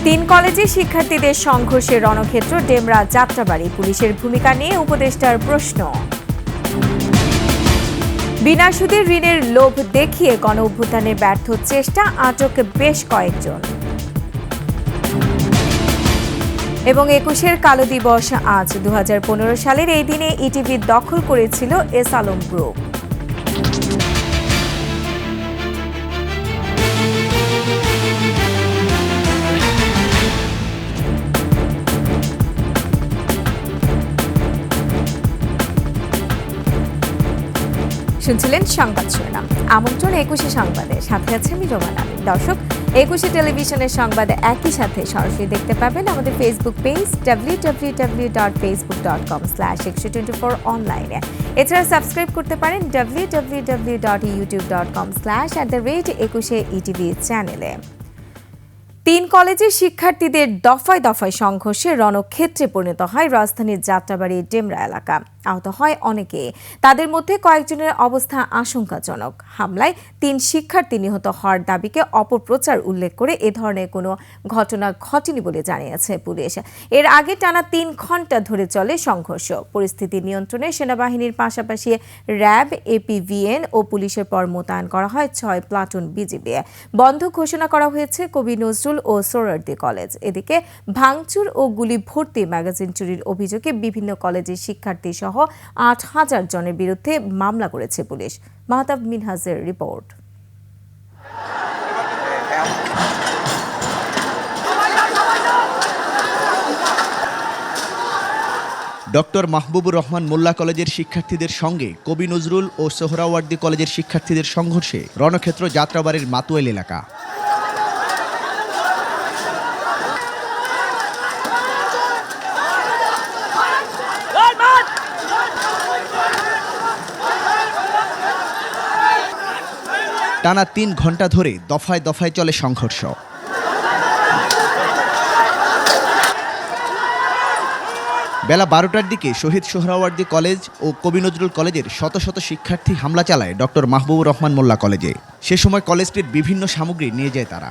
তিন কলেজে শিক্ষার্থীদের সংঘর্ষে রণক্ষেত্র ডেমরা যাত্রাবাড়ি, পুলিশের ভূমিকা নিয়ে উপদেষ্টার প্রশ্ন। বিনা সুদে ঋণের লোভ দেখিয়ে গণ অভ্যুত্থানে ব্যর্থ চেষ্টা, আটক বেশ কয়েকজন। এবং ২১-এর কালো দিবস আজ। ২০১৫ সালের এই দিনে ইটিভি দখল করেছিল এস আলম গ্রুপ। শুনছিলেন সংবাদ শিরোনাম। আমন্ত্রণ ২১শে সংবাদে, সাথে আছে আমি রোমান আলী। দর্শক, ২১শে টেলিভিশনের সংবাদ একই সাথে সরাসরি দেখতে পাবেন আমাদের ফেসবুক পেজ www.facebook.com/124 অনলাইনে। এছাড়া সাবস্ক্রাইব করতে পারেন www.youtube.com/@21 চ্যানেলে। তিন কলেজের শিক্ষার্থীদের দফায় দফায় সংঘর্ষে রণক্ষেত্রে পরিণত হয় রাজধানীর যাত্রাবাড়ির ডেমরা এলাকা। আহত হয় অনেকে, তাদের মধ্যে কয়েকজনের অবস্থা আশঙ্কাজনক। হামলায় তিন শিক্ষার্থী নিহত হওয়ার দাবিকে অপপ্রচার উল্লেখ করে এ ধরনের কোনো ঘটনা ঘটেনি বলে জানিয়েছে পুলিশ। এর আগে টানা ৩ ঘণ্টা ধরে চলে সংঘর্ষ। পরিস্থিতি নিয়ন্ত্রণে সেনাবাহিনীর পাশাপাশি র্যাব, এপিভিএন ও পুলিশের পর মোতায়েন করা হয় ৬ প্লাটুন বিজিবি। বন্ধ ঘোষণা করা হয়েছে কবি নজরুল ও সোহরাওয়ার্দী কলেজ। এদিকে ভাঙচুর ও গুলি ভর্তি ম্যাগাজিন চুরির অভিযোগে বিভিন্ন কলেজের শিক্ষার্থী সহ ৮,০০০ জনের বিরুদ্ধে মামলা করেছে পুলিশ। মাহতাব মিনহাজের রিপোর্ট। ডক্টর মাহবুবুর রহমান মোল্লা কলেজের শিক্ষার্থীদের সঙ্গে কবি নজরুল ও সোহরাওয়ার্দী কলেজের শিক্ষার্থীদের সংঘর্ষে রণক্ষেত্র যাত্রাবাড়ির মাতুয়াইল এলাকা। টানা ৩ ঘণ্টা ধরে দফায় দফায় চলে সংঘর্ষ। বেলা ১২টার দিকে শহীদ সোহরাওয়ার্দী কলেজ ও কবি নজরুল কলেজের শত শত শিক্ষার্থী হামলা চালায় ডক্টর মাহবুবুর রহমান মোল্লা কলেজে। সে সময় কলেজটির বিভিন্ন সামগ্রী নিয়ে যায় তারা।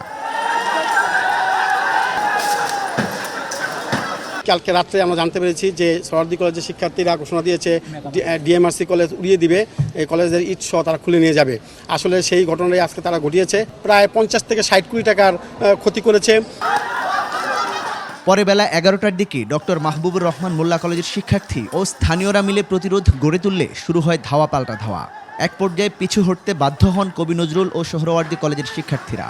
কালকে রাত্রে আমরা জানতে পেরেছি যে সোহরাওয়ার্দী কলেজের শিক্ষার্থীরা ঘোষণা দিয়েছে ডিএমআরসি কলেজ উড়িয়ে দিবে, এই কলেজের ইট সহ তারা খুলে নিয়ে যাবে। আসলে সেই ঘটনাই আজকে তারা ঘটিয়েছে। প্রায় ৫০ থেকে ৬০ কোটি টাকার ক্ষতি করেছে। পরে বেলা ১১টার দিকে ডক্টর মাহবুবুর রহমান মোল্লা কলেজের শিক্ষার্থী ও স্থানীয়রা মিলে প্রতিরোধ গড়ে তুললে শুরু হয় ধাওয়া পাল্টা ধাওয়া। এক পর্যায়ে পিছু হটতে বাধ্য হন কবি নজরুল ও সোহরাওয়ার্দী কলেজের শিক্ষার্থীরা।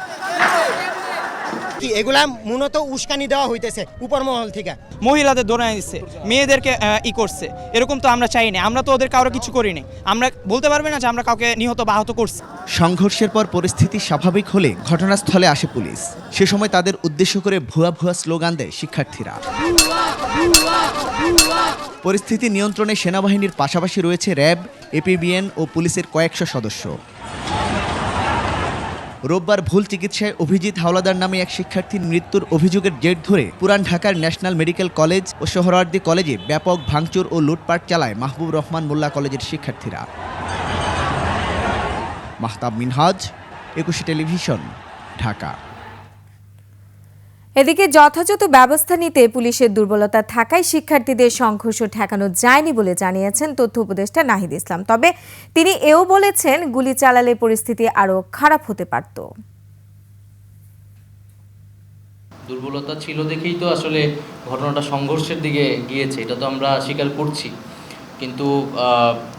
এগুলা মূলত উস্কানি দেওয়া হইতেছে উপর মহল থেকে। মহিলাদের দৌড়ায় দিচ্ছে, মেয়েদেরকে করছে। এরকম তো আমরা চাই না। আমরা তো ওদের কারো কিছু করিনি। আমরা বলতে পারবে না যে আমরা কাউকে নিহত বা আহত করছি। সংঘর্ষের পর পরিস্থিতি স্বাভাবিক হলে ঘটনাস্থলে আসে পুলিশ। সে সময় তাদের উদ্দেশ্য করে ভুয়া ভুয়া স্লোগান দেয় শিক্ষার্থীরা। পরিস্থিতি নিয়ন্ত্রণে সেনাবাহিনীর পাশাপাশি রয়েছে র্যাব, এপিবিএন ও পুলিশের কয়েকশো সদস্য। রোববার ভুল চিকিৎসায় অভিজিৎ হাওলাদার নামে এক শিক্ষার্থীর মৃত্যুর অভিযোগের জের ধরে পুরান ঢাকার ন্যাশনাল মেডিকেল কলেজ ও সোহরাওয়ার্দী কলেজে ব্যাপক ভাঙচুর ও লুটপাট চালায় মাহবুব রহমান মোল্লা কলেজের শিক্ষার্থীরা। মাহতাব মিনহাজ, ২১ টেলিভিশন, ঢাকা। এদিকে যথাযথ ব্যবস্থা নিতে পুলিশের দুর্বলতা থাকায় শিক্ষার্থীদের সংঘর্ষ ঠেকানো যায়নি বলে জানিয়েছেন তথ্য উপদেষ্টা নাহিদ ইসলাম। তবে তিনি এও বলেছেন, গুলি চালালে পরিস্থিতি আরও খারাপ হতে পারত। দুর্বলতা ছিল দেখেই তো আসলে ঘটনাটা সংঘর্ষের দিকে গিয়েছে, এটা তো আমরা স্বীকার করছি। কিন্তু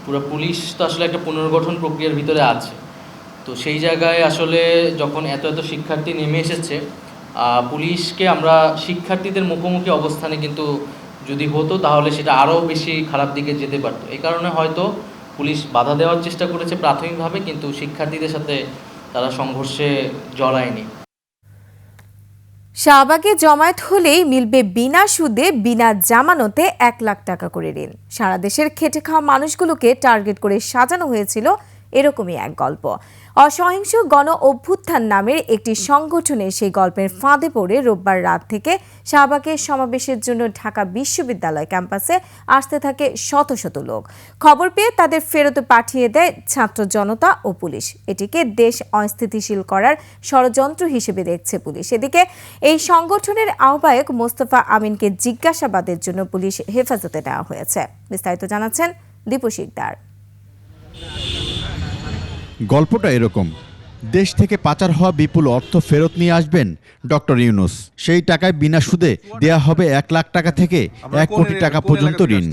পুরো পুলিশ তো আসলে একটা পুনর্গঠন প্রক্রিয়ার ভিতরে আছে। তো সেই জায়গায় আসলে যখন এত শিক্ষার্থী নেমে এসেছে, পুলিশকে আমরা শিক্ষার্থীদের মুখোমুখি অবস্থানে কিন্তু যদি হতো তাহলে সেটা আরও বেশি খারাপ দিকে যেতে পারত। এই কারণে হয়তো পুলিশ বাধা দেওয়ার চেষ্টা করেছে প্রাথমিকভাবে, কিন্তু শিক্ষার্থীদের সাথে তারা সংঘর্ষে জড়ায়নি। শাহবাগে জমায়েত হলেই মিলবে বিনা সুদে বিনা জামানতে ১ লাখ টাকা করে ঋণ। সারা দেশের খেটে খাওয়া মানুষগুলোকে টার্গেট করে সাজানো হয়েছিল এরকমই এক গল্প। অসহিংস গণ অভ্যুত্থান নামের একটি সংগঠনের সেই গল্পের ফাঁদে পড়ে রোববার রাত থেকে শাহবাগের সমাবেশের জন্য ঢাকা বিশ্ববিদ্যালয় ক্যাম্পাসে আসতে থাকে শত শত লোক। খবর পেয়ে তাদের ফেরত পাঠিয়ে দেয় ছাত্র জনতা ও পুলিশ। এটিকে দেশ অস্থিতিশীল করার ষড়যন্ত্র হিসেবে দেখছে পুলিশ। এদিকে এই সংগঠনের আহ্বায়ক মোস্তফা আমিনকে জিজ্ঞাসাবাদের জন্য পুলিশ হেফাজতে নেওয়া হয়েছে। বিস্তারিত জানাচ্ছেন দীপু শিকদার। গল্পটা এরকম, দেশ থেকে পাচার হওয়া বিপুল অর্থ ফেরত নিয়ে আসবেন ডক্টর ইউনূস। সেই টাকায় বিনা সুদে দেয়া হবে 1 লাখ টাকা থেকে 1 কোটি টাকা পর্যন্ত ঋণ।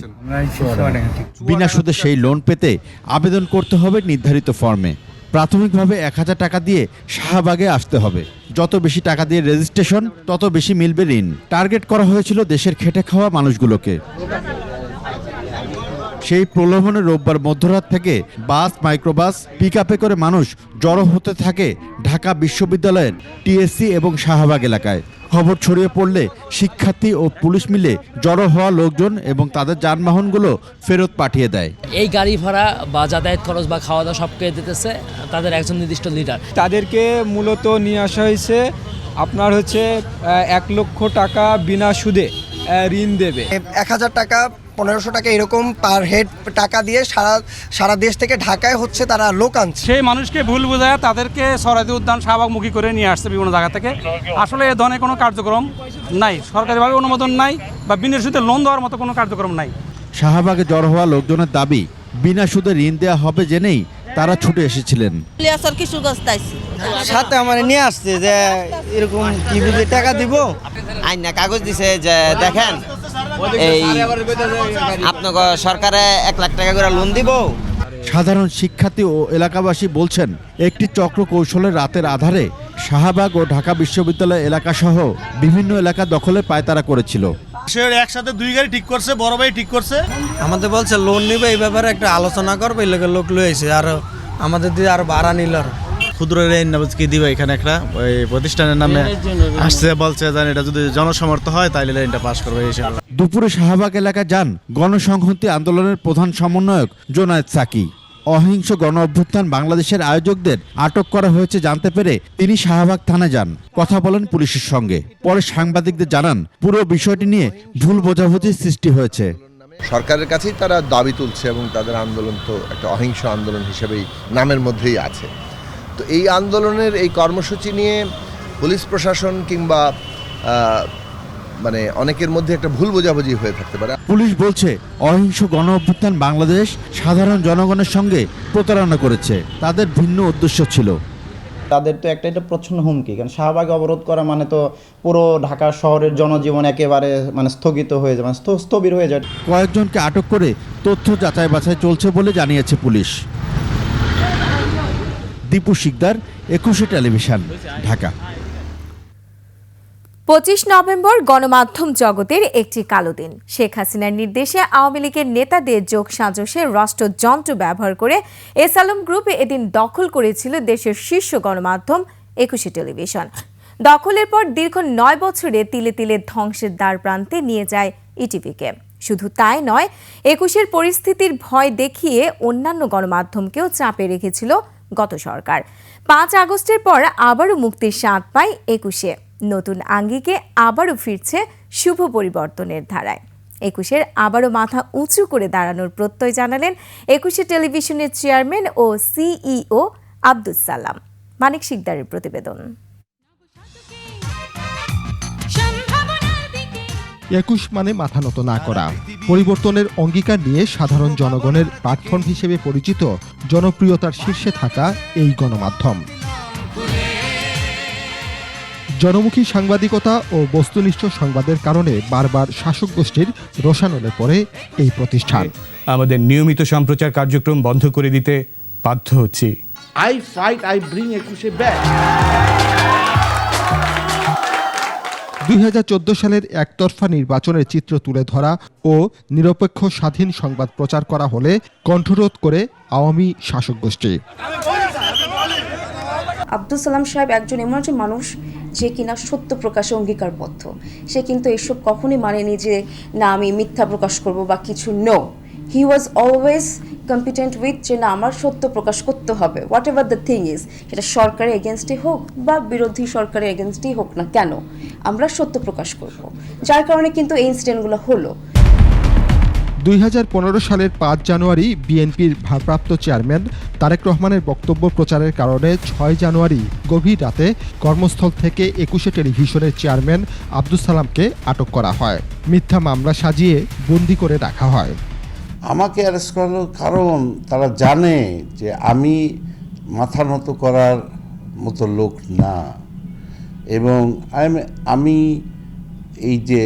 বিনা সুদে সেই লোন পেতে আবেদন করতে হবে নির্ধারিত ফর্মে। প্রাথমিকভাবে 1000 টাকা দিয়ে শাহবাগে আসতে হবে। যত বেশি টাকা দিয়ে রেজিস্ট্রেশন, তত বেশি মিলবে ঋণ। টার্গেট করা হয়েছিল দেশের খেটে খাওয়া মানুষগুলোকে। সেই প্রলোভনে রোববার মধ্যরাত থেকে বাস, মাইক্রোবাস, পিকআপে করে মানুষ জড়ো হতে থাকে ঢাকা বিশ্ববিদ্যালয়ের টিএসসি এবং শাহবাগ এলাকায়। খবর ছড়িয়ে পড়লে শিক্ষার্থী ও পুলিশ মিলে জড়ো হওয়া লোকজন এবং তাদের যানবাহনগুলো ফেরত পাঠিয়ে দেয়। এই গাড়ি ভাড়া বা যাতায়াত খরচ বা খাওয়া দাওয়া সবকে দিতেছে তাদের একজন নির্দিষ্ট লিডার। তাদেরকে মূলত নিয়ে আসা হয়েছে আপনার 1 লক্ষ টাকা বিনা সুদে ঋণ দেবে। 1000 টাকা 1500 টাকা এরকম পার হেড টাকা দিয়ে সারা দেশ থেকে ঢাকায় তারা লোক আনছে। সেই মানুষকে ভুল বোঝায় তাদেরকে সরাইতে উদ্যান শাহবাগমুখী করে নিয়ে আসছে বিভিন্ন জায়গা থেকে। আসলে এ ধরনের কোনো কার্যক্রম নাই, সরকারিভাবে অনুমোদন নাই বা বিনা সুদে লোন দেওয়ার মতো কোনো কার্যক্রম নাই। শাহবাগে জড়ো হওয়া লোকজনের দাবি, বিনা সুদে ঋণ দেওয়া হবে জেনেই তারা ছুটে এসেছিলেন। সাথে আমার নিয়ে আসছে যে এরকম কি বুঝে টাকা দিব, আইনা কাগজ দিছে যে দেখেন এই আপনাকে সরকারে 1 লাখ টাকা করে লোন দিব। সাধারণ শিক্ষার্থী ও এলাকাবাসী বলছেন, একটি চক্র কৌশলে রাতের আধারে শাহবাগ ও ঢাকা বিশ্ববিদ্যালয় এলাকা সহ বিভিন্ন এলাকা দখলে পায়তারা করেছিল। সে একসাথে 2 গাড়ি ঠিক করছে, বড় ভাই ঠিক করছে। আমাদের বলছে লোন নিবে, এই ব্যাপারে একটা আলোচনা করবে, এই লোক লইছে আর আমাদের দিয়ে আর ভাড়া নিল। ক্ষুদ্র ঋণ কি দিবে এখানে একটা ওই প্রতিষ্ঠানের নামে আসছে, বলছে জান এটা যদি জনসমর্থ হয় তাহলে ঋণটা পাস করবে। দুপুরে শাহবাগ এলাকা যান গণসংহতি আন্দোলনের প্রধান সমন্বয়ক জোনায়েদ সাকি। অহিংস গণ অভ্যুত্থান বাংলাদেশের আয়োজকদের আটক করা হয়েছে জানতে পেরে তিনি শাহবাগ থানায় যান, কথা বলেন পুলিশের সঙ্গে। পরে সাংবাদিকদের জানান, পুরো বিষয়টি নিয়ে ভুল বোঝাবুঝির সৃষ্টি হয়েছে। সরকারের কাছেই তারা দাবি তুলছে এবং তাদের আন্দোলন তো একটা অহিংস আন্দোলন হিসেবেই নামের মধ্যেই আছে। তো এই আন্দোলনের এই কর্মসূচি নিয়ে পুলিশ প্রশাসন কিংবা অনেকের মধ্যে একটা ভুল বোঝাবুঝি হয়ে থাকতে পারে। পুলিশ বলছে, অহিংস গণ অভ্যুত্থান বাংলাদেশ সাধারণ জনগণের সঙ্গে প্রতারণা করেছে, তাদের ভিন্ন উদ্দেশ্য ছিল। তাদের তো এটা প্রচ্ছন্ন হুমকি, কারণ শাহবাগে অবরোধ করা মানে তো পুরো ঢাকা শহরের জনজীবন একেবারে স্থগিত হয়ে যায়, স্থবির হয়ে যায়। কয়েকজনকে আটক করে তথ্য যাচাই বাছাই চলছে বলে জানিয়েছে পুলিশ। দীপু শিকদার, 21 টেলিভিশন, ঢাকা। 25 নভেম্বর গণমাধ্যম জগতের একটি কালো দিন। শেখ হাসিনার নির্দেশে আওয়ামী লীগের নেতাদের যোগ সাজসে রাষ্ট্রযন্ত্র ব্যবহার করে এস আলম গ্রুপ এদিন দখল করেছিল দেশের শীর্ষ গণমাধ্যম 21 টেলিভিশন। দখলের পর দীর্ঘ 9 বছরে তিলে তিলে ধ্বংসের দ্বার প্রান্তে নিয়ে যায় ইটিভিকে। শুধু তাই নয়, 21-এর পরিস্থিতির ভয় দেখিয়ে অন্যান্য গণমাধ্যমকেও চাপে রেখেছিল গত সরকার। 5 আগস্টের পর আবারও মুক্তির স্বাদ পায় 21-এ। নতুন আঙ্গিকে আবারও ফিরছে শুভ পরিবর্তনের ধারায়। 21-এর আবারও মাথা উঁচু করে দাঁড়ানোর প্রত্যয় জানালেন 21 টেলিভিশনের চেয়ারম্যান ও সিইও আব্দুস সালাম। মানিক শিকদারের প্রতিবেদন। 21 মানে মাথা নত না করা। পরিবর্তনের অঙ্গীকার নিয়ে সাধারণ জনগণের প্ল্যাটফর্ম হিসেবে পরিচিত, জনপ্রিয়তার শীর্ষে থাকা এই গণমাধ্যম। জনমুখী সাংবাদিকতা ও বস্তুনিষ্ঠ সংবাদের কারণে বারবার শাসক গোষ্ঠীর রোষানলে পড়ে এই প্রতিষ্ঠান। আমাদের নিয়মিত সম্প্রচার কার্যক্রম বন্ধ করে দিতে বাধ্য হচ্ছি। I fight, I bring 21 back. 2014 সালের একতরফা নির্বাচনের চিত্র তুলে ধরা ও নিরপেক্ষ স্বাধীন সংবাদ প্রচার করা হলে কণ্ঠরোধ করে আওয়ামী শাসক গোষ্ঠী। আব্দুল সালাম সাহেব একজন এমন একজন মানুষ যে কিনা সত্য প্রকাশে অঙ্গীকারবদ্ধ। সে কিন্তু এসব কখনোই মানেনি যে না আমি মিথ্যা প্রকাশ করব বা কিছু। No, he was always competent with যে না আমার সত্য প্রকাশ করতে হবে, whatever the thing is, সেটা সরকারের এগেনস্টে হোক বা বিরোধী সরকারের এগেনস্টেই হোক না কেন, আমরা সত্য প্রকাশ করব। যার কারণে কিন্তু এই ইনসিডেন্টগুলো হলো। 2015 সালের 5 জানুয়ারি বিএনপির ভারপ্রাপ্ত চেয়ারম্যান তারেক রহমানের বক্তব্য প্রচারের কারণে 6 জানুয়ারি গভীর রাতে কর্মস্থল থেকে 21 টেলিভিশনের চেয়ারম্যান আব্দুস সালামকে আটক করা হয়। মিথ্যা মামলা সাজিয়ে বন্দি করে রাখা হয়। আমাকে অ্যারেস্ট করার কারণ তারা জানে যে আমি মাথা নত করার মতো লোক না, এবং আমি এই যে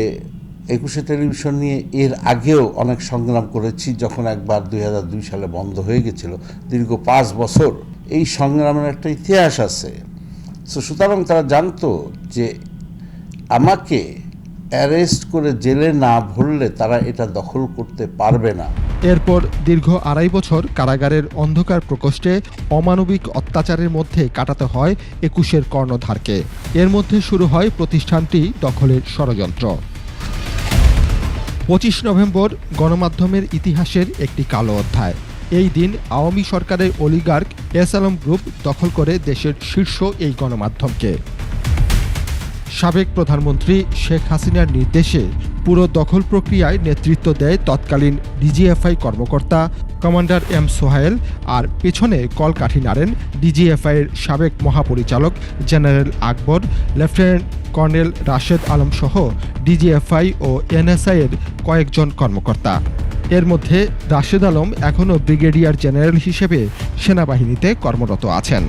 21 টেলিভিশন নিয়ে এর আগেও অনেক সংগ্রাম করেছি, যখন একবার 2002 সালে বন্ধ হয়ে গেছিল দীর্ঘ 5 বছর। এই সংগ্রামের একটা ইতিহাস আছে। সুতরাং তারা জানতো যে আমাকে অ্যারেস্ট করে জেলে না ভরলে তারা এটা দখল করতে পারবে না। এরপর দীর্ঘ 2.5 বছর কারাগারের অন্ধকার প্রকোষ্ঠে অমানবিক অত্যাচারের মধ্যে কাটাতে হয় 21-এর কর্ণধারকে। এর মধ্যে শুরু হয় প্রতিষ্ঠানটি দখলের ষড়যন্ত্র। 25 নভেম্বর গণমাধ্যমের ইতিহাসের একটি কালো অধ্যায়। এই দিন আওয়ামী সরকারের অলিগার্ক এস আলম গ্রুপ দখল করে দেশের শীর্ষ এই গণমাধ্যমকে। সাবেক প্রধানমন্ত্রী শেখ হাসিনার নির্দেশে পুরো দখল প্রক্রিয়ায় নেতৃত্ব দেয় তৎকালীন ডিজিএফআই কর্মকর্তা কমান্ডার এম সোহায়েল, আর পেছনে কলকাঠি নাড়েন ডিজিএফআইয়ের সাবেক মহাপরিচালক জেনারেল আকবর, লেফটেন্যান্ট কর্নেল রাশেদ আলম সহ ডিজিএফআই ও এনএসআইয়ের কয়েকজন কর্মকর্তা। এর মধ্যে রাশেদ আলম এখনও ব্রিগেডিয়ার জেনারেল হিসেবে সেনাবাহিনীতে কর্মরত আছেন।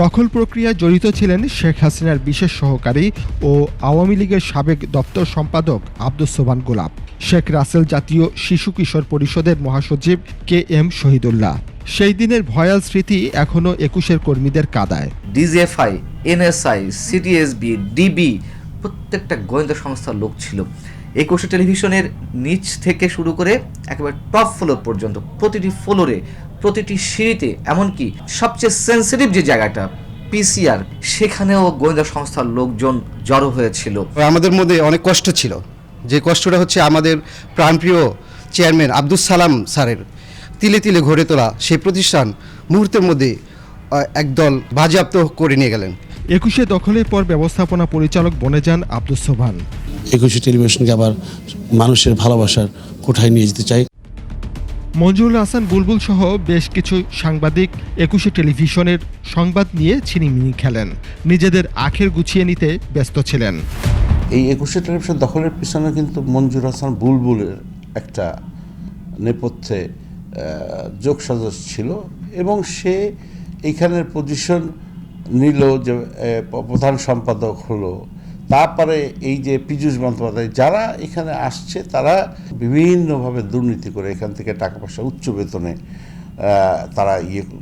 দখল প্রক্রিয়ায় জড়িত ছিলেন শেখ হাসিনার বিশেষ সহকারী ও আওয়ামী লীগের সাবেক দপ্তর সম্পাদক আব্দুস সোবহান গোলাপ, শেখ রাসেল জাতীয় শিশু কিশোর পরিষদের মহাসচিব কে এম শহীদুল্লাহ। সেই দিনের ভয়াল স্মৃতি এখনও 21-এর কর্মীদের কাঁদায়। ডিজিএফআই, এনএসআই, সিটিএসবি, ডিবি প্রত্যেকটা গোয়েন্দা সংস্থার লোক ছিল। 21 টেলিভিশনের নিচ থেকে শুরু করে একেবারে টপ ফ্লোর পর্যন্ত, প্রতিটি ফ্লোরে, প্রতিটি সিঁড়িতে, এমনকি সবচেয়ে সেন্সিটিভ যে জায়গাটা পিসিআর, সেখানেও গোয়েন্দা সংস্থার লোকজন জড়ো হয়েছিল। আমাদের মধ্যে অনেক কষ্ট ছিল, যে কষ্টটা হচ্ছে আমাদের প্রাণপ্রিয় চেয়ারম্যান আব্দুস সালাম স্যারের তিলে তিলে গড়ে তোলা সেই প্রতিষ্ঠান মুহূর্তের মধ্যে একদল বাজেয়াপ্ত করে নিয়ে গেলেন। 21-এ দখলের পর ব্যবস্থাপনা পরিচালক বনে যান আব্দুস সোবহান। 21 টেলিভিশনকে আবার মানুষের ভালোবাসার কোঠায় নিয়ে যেতে চাই। মঞ্জুরুল হাসান বুলবুল সহ বেশ কিছু সাংবাদিক 21 টেলিভিশনের সংবাদ নিয়ে ছিনিমিনি খেলেন, নিজেদের আখের গুছিয়ে নিতে ব্যস্ত ছিলেন। এই 21 টেলিভিশন দখলের পিছনে কিন্তু মঞ্জুর হাসান বুলবুলের একটা নেপথ্যে যোগসাজশ ছিল, এবং সে এইখানের পজিশন নিল, যে প্রধান সম্পাদক হলো। তারপরে এই যে পীযূষ বন্দ্যোপাধ্যায়, যারা এখানে আসছে তারা বিভিন্নভাবে দুর্নীতি করে এখান থেকে টাকা পয়সা উচ্চ বেতনে তারা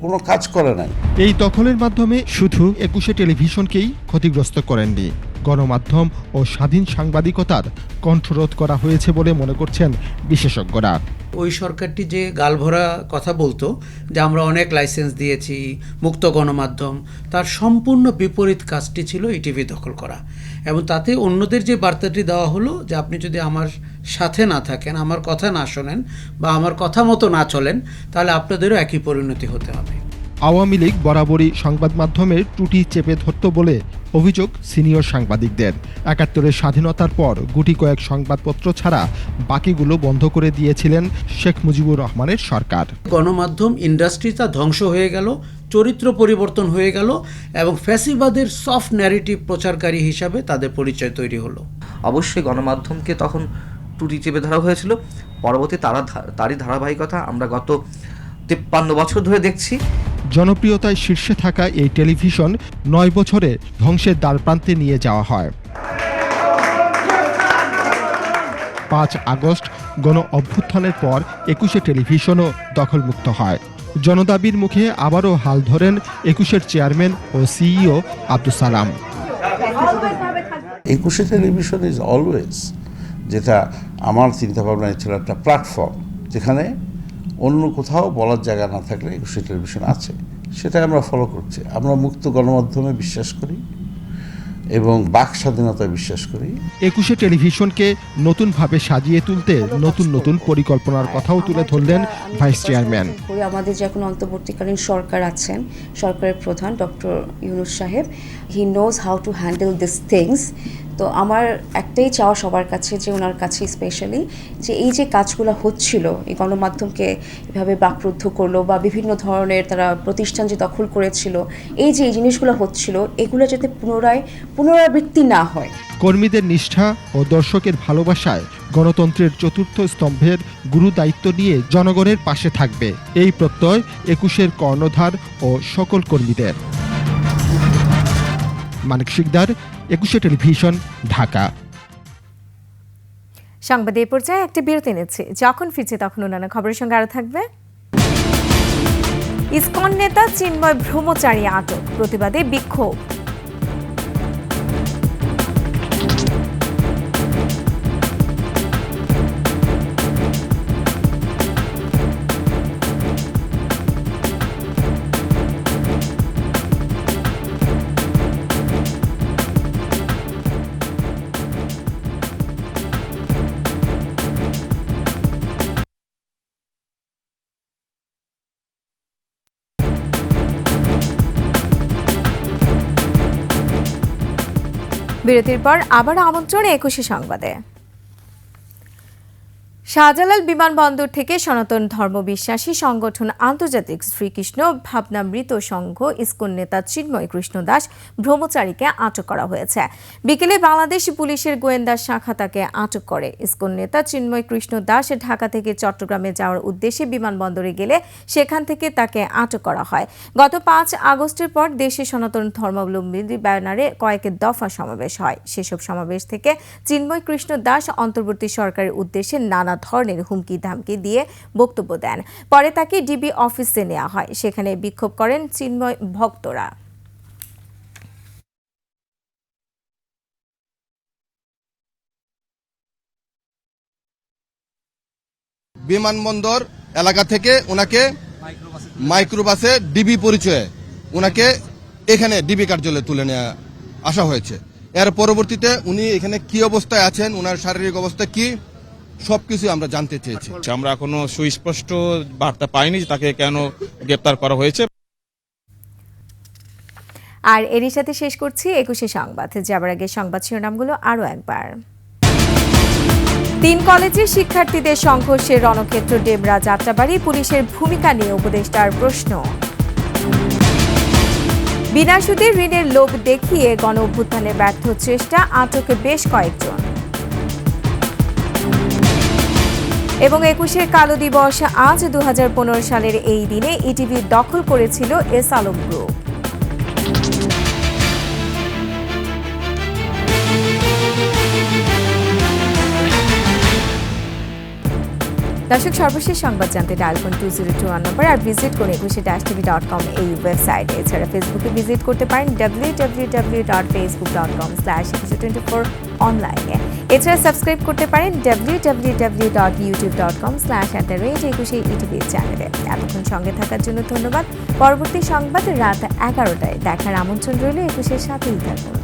কোনো কাজ করে নাই। এই দখলের মাধ্যমে শুধু 21 টেলিভিশনকেই ক্ষতিগ্রস্ত করেননি, গণমাধ্যম ও স্বাধীন সাংবাদিকতার কণ্ঠরোধ করা হয়েছে বলে মনে করছেন বিশেষজ্ঞরা। ওই সরকারটি যে গালভরা কথা বলতো যে আমরা অনেক লাইসেন্স দিয়েছি, মুক্ত গণমাধ্যম, তার সম্পূর্ণ বিপরীত কাজটি ছিল ইটিভি দখল করা। এবং তাতে অন্যদের যে বার্তাটি দেওয়া হলো যে আপনি যদি আমার সাথে না থাকেন, আমার কথা না শোনেন বা আমার কথা মতো না চলেন, তাহলে আপনাদেরও একই পরিণতি হতে হবে। আওয়ামী লীগ বরাবরই সংবাদ মাধ্যমের ত্রুটি চেপে ধরত বলে অভিযোগ সিনিয়র সাংবাদিকদের। 71-এর স্বাধীনতার পর গুটি কয়েক সংবাদপত্র ছাড়া বাকিগুলো বন্ধ করে দিয়েছিলেন শেখ মুজিবুর রহমানের সরকার। গণমাধ্যম ইন্ডাস্ট্রিটা ধ্বংস হয়ে গেল, চরিত্র পরিবর্তন হয়ে গেল, এবং ফ্যাসিবাদের সফট ন্যারেটিভ প্রচারকারী হিসাবে তাদের পরিচয় তৈরি হলো। অবশ্যই গণমাধ্যমকে তখন ত্রুটি চেপে ধরা হয়েছিল। পরবর্তী তারই ধারাবাহিকতা আমরা গত 53 বছর ধরে দেখছি। জনপ্রিয়তায় শীর্ষে থাকা এই টেলিভিশন 9 বছরে ধ্বংসের দ্বারপ্রান্তে নিয়ে যাওয়া হয়। 5 আগস্ট গণ অভ্যুত্থানের পর 21 টেলিভিশনও দখলমুক্ত হয়। জনদাবির মুখে আবারও হাল ধরেন 21-এর chairman O CEO Abdus Salam. 21 television is always, যেটা আমার চিন্তাভাবনা ছিল, একটা প্ল্যাটফর্ম যেখানে অন্য কোথাও বলার জায়গা না থাকলে 21 টেলিভিশন আছে, সেটা আমরা ফলো করছি। আমরা মুক্ত গণমাধ্যমে বিশ্বাস করি এবং বাক স্বাধীনতায় বিশ্বাস করি। 21শে টেলিভিশনকে নতুনভাবে সাজিয়ে তুলতে নতুন নতুন পরিকল্পনার কথাও তুলে ধরলেন ভাইস চেয়ারম্যান। আমাদের যে এখন অন্তর্বর্তীকালীন সরকার আছেন, সরকারের প্রধান ডক্টর ইউনূস সাহেব, he knows how to handle this things. তো আমার একটাই চাওয়া সবার কাছে, যে ওনার কাছে স্পেশালি, যে এই যে কাজগুলো হচ্ছিল, এই গণমাধ্যমকে এভাবে বাকরুদ্ধ করলো বা বিভিন্ন ধরনের তারা প্রতিষ্ঠান যে দখল করেছিল, এই যে এই জিনিসগুলো হচ্ছিল, এগুলো যাতে পুনরাবৃত্তি না হয়। কর্মীদের নিষ্ঠা ও দর্শকের ভালোবাসায় গণতন্ত্রের চতুর্থ স্তম্ভের গুরু দায়িত্ব নিয়ে জনগণের পাশে থাকবে, এই প্রত্যয় 21-এর কর্ণধার ও সকল কর্মীদের। মানিক শিকদার, 21শে টেলিভিশন, ঢাকা। সংবাদ এই পর্যায়ে একটা বিরতি নিচ্ছে, যখন ফিরছে তখন অন্যান্য খবরের সঙ্গে আরো থাকবে। ইসকন নেতা চিন্ময় ব্রহ্মচারী আটক, প্রতিবাদে বিক্ষোভ। বিরতির পর আবার আমন্ত্রণ 21শে সংবাদে। শাহজালাল বিমানবন্দর থেকে সনাতন ধর্মবিশ্বাসী সংগঠন আন্তর্জাতিক শ্রীকৃষ্ণ ভাবনামৃত সংঘ ইসকন নেতা চিন্ময় কৃষ্ণ দাস ব্রহ্মচারীকে আটক করা হয়েছে। বিকেলে বাংলাদেশ পুলিশের গোয়েন্দা শাখা তাকে আটক করে। ইসকন নেতা চিন্ময় কৃষ্ণ দাস ঢাকা থেকে চট্টগ্রামে যাওয়ার উদ্দেশ্যে বিমানবন্দরে গেলে সেখান থেকে তাকে আটক করা হয়। গত 5 আগস্টের পর দেশে সনাতন ধর্মাবলম্বীদের ব্যানারে কয়েক দফা সমাবেশ হয়। সেসব সমাবেশ থেকে চিন্ময় কৃষ্ণ দাস অন্তর্বর্তী সরকারের উদ্দেশ্যে নানা ধরনের হুমকি ধামকি দিয়ে বক্তব্য দেন। পরে তাকে ডিবি অফিসে নেওয়া হয়, সেখানে বিক্ষোভ করেন চিন্ময় ভক্তরা। বিমানবন্দর এলাকা থেকে ওনাকে মাইক্রোবাসে ডিবি পরিচয়ে ওনাকে এখানে ডিবি কার্যালয়ে তুলে নেওয়া আসা হয়েছে। এর পরবর্তীতে উনি এখানে কি অবস্থায় আছেন, ওনার শারীরিক অবস্থা কি, সবকিছু আমরা জানতে চেয়েছি। আমরা এখনো সুস্পষ্ট বার্তা পাইনি তাকে কেন গ্রেপ্তার করা হয়েছে। আর এরই সাথে শেষ করছি 21শে সংবাদ। যাবার আগে সংবাদ শিরোনামগুলো আরো একবার। 3 কলেজের শিক্ষার্থীদের সংঘর্ষে রণক্ষেত্র ডেমরা যাত্রাবাড়ি, পুলিশের ভূমিকা নিয়ে উপদেষ্টার প্রশ্ন। বিনা সুদে ঋণের লোভ দেখিয়ে গণ অভ্যুত্থানে ব্যর্থ চেষ্টা, আটকে বেশ কয়েকজন। এবং 21শে কালো দিবস আজ। 2015 সালের এই দিনে ইটিভি দখল করেছিল এস আলম গ্রুপ। দর্শক, সর্বশেষ সংবাদ জানতে ডায়াল করুন 2021 নম্বর আর ভিজিট করুন 21-tv.com এই ওয়েবসাইটে। এছাড়া ফেসবুকে ভিজিট করতে পারেন www.facebook.com/2124 অনলাইনে। এছাড়া সাবস্ক্রাইব করতে পারেন www.youtube.com/@21etv চ্যানেলে। এতক্ষণ সঙ্গে থাকার জন্য ধন্যবাদ। পরবর্তী সংবাদ রাত 11টায় দেখার আমন্ত্রণ রইল। 21-এর সাথেই থাকুন।